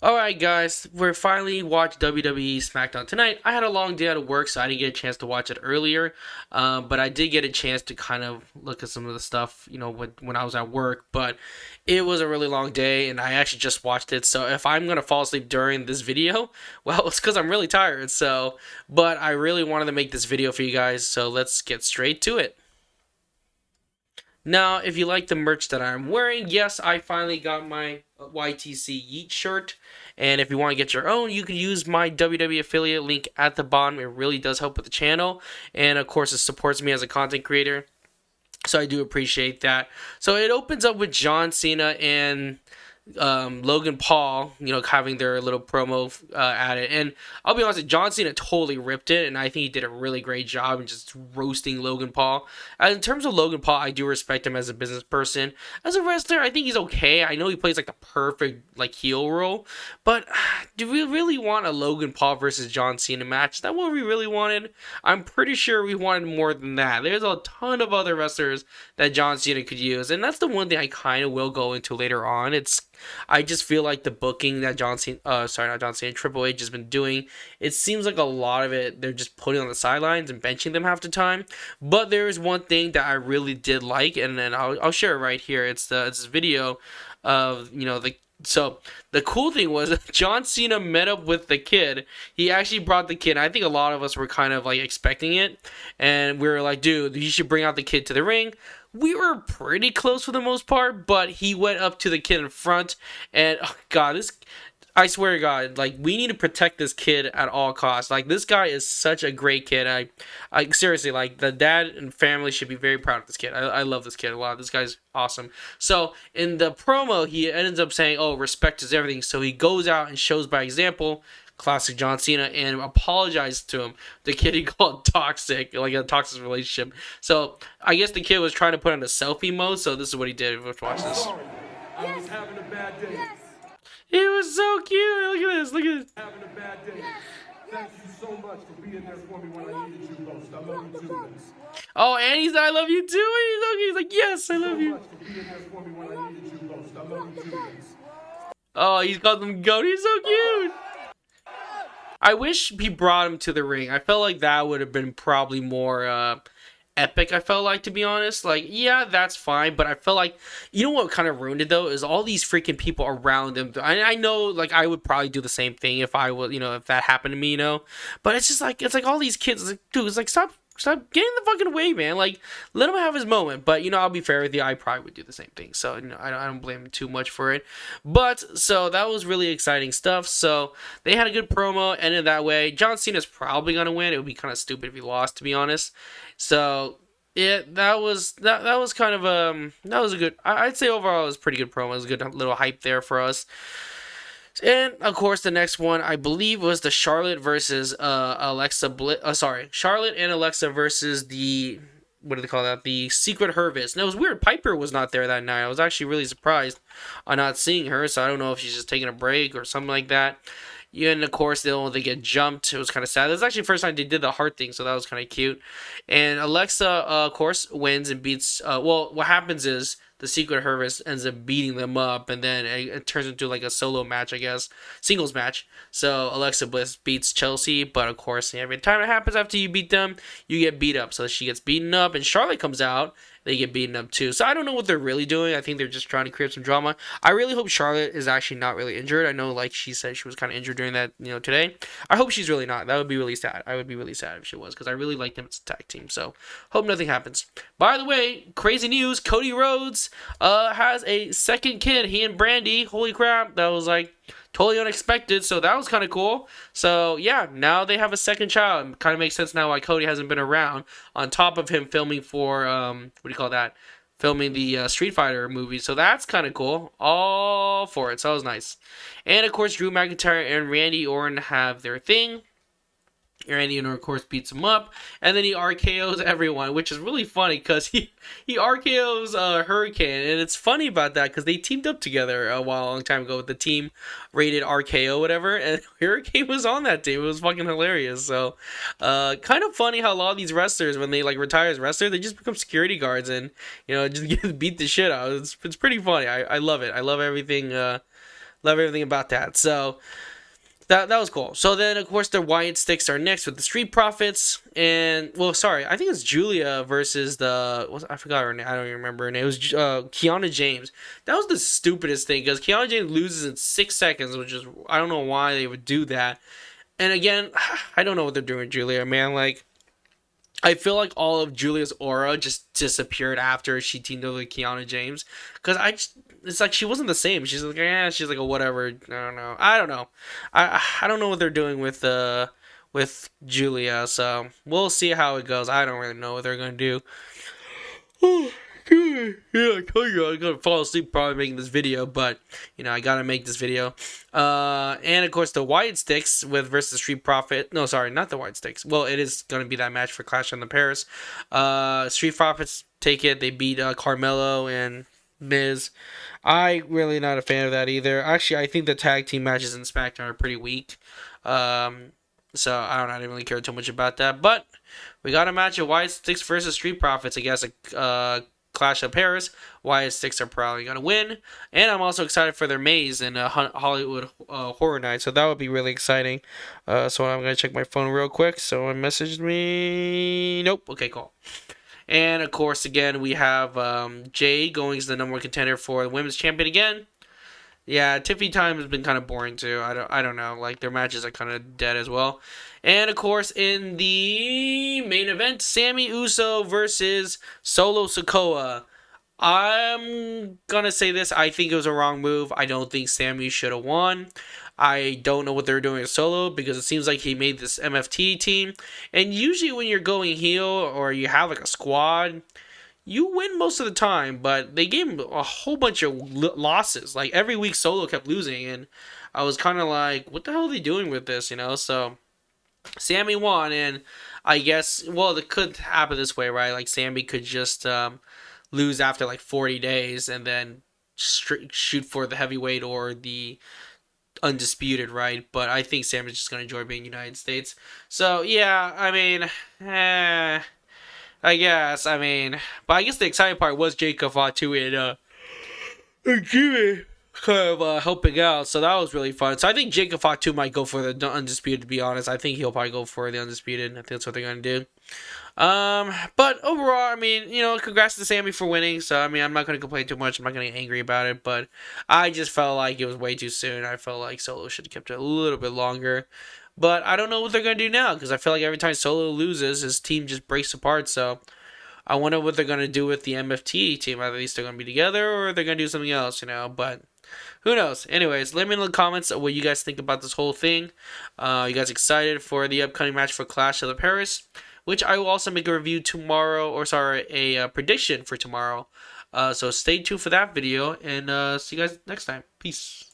Alright guys, we're finally watched WWE SmackDown tonight. I had a long day out of work, so I didn't get a chance to watch it earlier. But I did get a chance to kind of look at some of the stuff, when I was at work. But it was a really long day, and I actually just watched it. So if I'm gonna fall asleep during this video, well, it's because I'm really tired. But I really wanted to make this video for you guys, so let's get straight to it. Now, if you like the merch that I'm wearing, yes, I finally got my YTC Yeet shirt. And if you want to get your own, you can use my WWE affiliate link at the bottom. It really does help with the channel. And of course, it supports me as a content creator. So I do appreciate that. So it opens up with John Cena and Logan Paul, having their little promo at it. And I'll be honest, John Cena totally ripped it, and I think he did a really great job in just roasting Logan Paul. In terms of Logan Paul, I do respect him as a business person. As a wrestler, I think he's okay. I know he plays like the perfect heel role, but do we really want a Logan Paul versus John Cena match? Is that what we really wanted? I'm pretty sure we wanted more than that. There's a ton of other wrestlers that John Cena could use, and that's the one thing I kind of will go into later on. I just feel like the booking that Triple H has been doing, it seems like a lot of it they're just putting on the sidelines and benching them half the time. But there is one thing that I really did like, and then I'll share it right here. It's this video of the cool thing was John Cena met up with the kid. He actually brought the kid. I think a lot of us were kind of like expecting it, and we were like, dude, you should bring out the kid to the ring. We were pretty close for the most part, but he went up to the kid in front, and oh god, I swear to God, like, we need to protect this kid at all costs. Like, this guy is such a great kid. I seriously, like, the dad and family should be very proud of this kid. I love this kid a lot. This guy's awesome. So in the promo, he ends up saying, "Oh, respect is everything." So he goes out and shows by example. Classic John Cena, and apologized to him. The kid he called toxic, like a toxic relationship. So I guess the kid was trying to put on a selfie mode. So this is what he did. Let's watch this. I was having a bad day. Yes. He was so cute. Look at this. Look at this. Having a bad day. Yes. Thank you so much for being there for me when I needed you most. I love you too. Oh, and he's I love you too. He's like, yes, I love you. Oh, he's called him goat. He's so cute. I wish he brought him to the ring. I felt like that would have been probably more epic. I felt like, to be honest, like, yeah, that's fine, but I felt like, what kind of ruined it though is all these freaking people around him. I know, like, I would probably do the same thing if I was, if that happened to me, but it's just like, it's like all these kids, like, dude, it's like, stop getting in the fucking way, man. Like, let him have his moment. But I'll be fair with you. I probably would do the same thing. So I don't blame him too much for it. But so that was really exciting stuff. So they had a good promo, ended that way. John Cena's probably gonna win. It would be kind of stupid if he lost, to be honest. So that was kind of that was a good. I'd say overall it was a pretty good promo. It was a good little hype there for us. And of course, the next one I believe was the Charlotte versus Alexa Bliss. Charlotte and Alexa versus the, what do they call that? The Secret Harvest. And it was weird. Piper was not there that night. I was actually really surprised on not seeing her. So I don't know if she's just taking a break or something like that. Yeah, and of course they get jumped. It was kind of sad. It was actually the first time they did the heart thing, so that was kind of cute. And Alexa, of course, wins and beats. What happens is the Secret Harvest ends up beating them up, and then it turns into like a solo match, I guess, singles match. So Alexa Bliss beats Chelsea, but of course, every time it happens after you beat them, you get beat up. So she gets beaten up, and Charlotte comes out. They get beaten up too. So I don't know what they're really doing. I think they're just trying to create some drama. I really hope Charlotte is actually not really injured. I know, like she said, she was kind of injured during that, today. I hope she's really not. That would be really sad. I would be really sad if she was, because I really like them as a tag team. So hope nothing happens. By the way, crazy news: Cody Rhodes has a second kid. He and Brandy. Holy crap! That was like totally unexpected, so that was kind of cool. So yeah, now they have a second child. It kind of makes sense now why Cody hasn't been around. On top of him filming for what do you call that? Filming the Street Fighter movie, so that's kind of cool. All for it, so that was nice. And of course, Drew McIntyre and Randy Orton have their thing. Randy Orton, of course, beats him up, and then he RKO's everyone, which is really funny because he RKO's Hurricane, and it's funny about that because they teamed up together a long time ago with the team rated RKO, whatever, and Hurricane was on that team. It was fucking hilarious. So, kind of funny how a lot of these wrestlers, when they like retire as wrestlers, they just become security guards and just beat the shit out. It's pretty funny. I love it. I love everything. Love everything about that. So that was cool. So then, of course, the Wyatt Sticks are next with the Street Profits, and well, sorry, I think it's Julia versus I forgot her name. I don't even remember her name. It was Kiana James. That was the stupidest thing because Kiana James loses in 6 seconds, which is I don't know why they would do that. And again, I don't know what they're doing with Julia, man. Like I feel like all of Julia's aura just disappeared after she teamed up with Kiana James. Because it's like she wasn't the same. She's like, she's like a whatever. I don't know. I don't know what they're doing with Julia. So we'll see how it goes. I don't really know what they're gonna do. Oh, God. Yeah, I told you I was gonna fall asleep probably making this video, but I gotta make this video. And of course the Wyatt Sticks with versus Street Profit. No, sorry, not the Wyatt Sticks. Well, it is gonna be that match for Clash on the Paris. Street Profits take it. They beat Carmelo and Miz. I really not a fan of that either. Actually, I think the tag team matches in SmackDown are pretty weak. So I don't know. I didn't really care too much about that, but we got a match of Wyatt Sticks versus Street Profits. I guess a Clash of Paris. Wyatt Sticks are probably gonna win, and I'm also excited for their maze in Hollywood Horror Night. So that would be really exciting. So I'm gonna check my phone real quick. Someone messaged me. Nope. Okay, cool. And of course, again we have Jay going as the number one contender for the women's champion again. Yeah, Tiffy time has been kind of boring too. I don't know. Like their matches are kind of dead as well. And of course, in the main event, Sammy Uso versus Solo Sikoa. I'm gonna say this. I think it was a wrong move. I don't think Sammy should have won. I don't know what they're doing with Solo because it seems like he made this MFT team. And usually when you're going heel or you have like a squad, you win most of the time, but they gave him a whole bunch of losses. Like every week, Solo kept losing, and I was kind of like, "What the hell are they doing with this?" So Sammy won, and I guess it could happen this way, right? Like Sammy could just lose after like 40 days, and then shoot for the heavyweight or the undisputed, right? But I think Sammy's just gonna enjoy being United States. So yeah, I mean, I guess. But I guess the exciting part was Jacob Fatu and Jimmy kind of helping out, so that was really fun. So I think Jacob Fatu might go for the undisputed. To be honest, I think he'll probably go for the undisputed. I think that's what they're gonna do. But overall, congrats to Sammy for winning. So I'm not gonna complain too much. I'm not gonna get angry about it, but I just felt like it was way too soon. I felt like Solo should have kept it a little bit longer. But I don't know what they're going to do now because I feel like every time Solo loses, his team just breaks apart. So I wonder what they're going to do with the MFT team. At least they're going to be together or they're going to do something else, But who knows? Anyways, let me know in the comments what you guys think about this whole thing. You guys excited for the upcoming match for Clash of the Paris? Which I will also make a review tomorrow, a prediction for tomorrow. So stay tuned for that video and see you guys next time. Peace.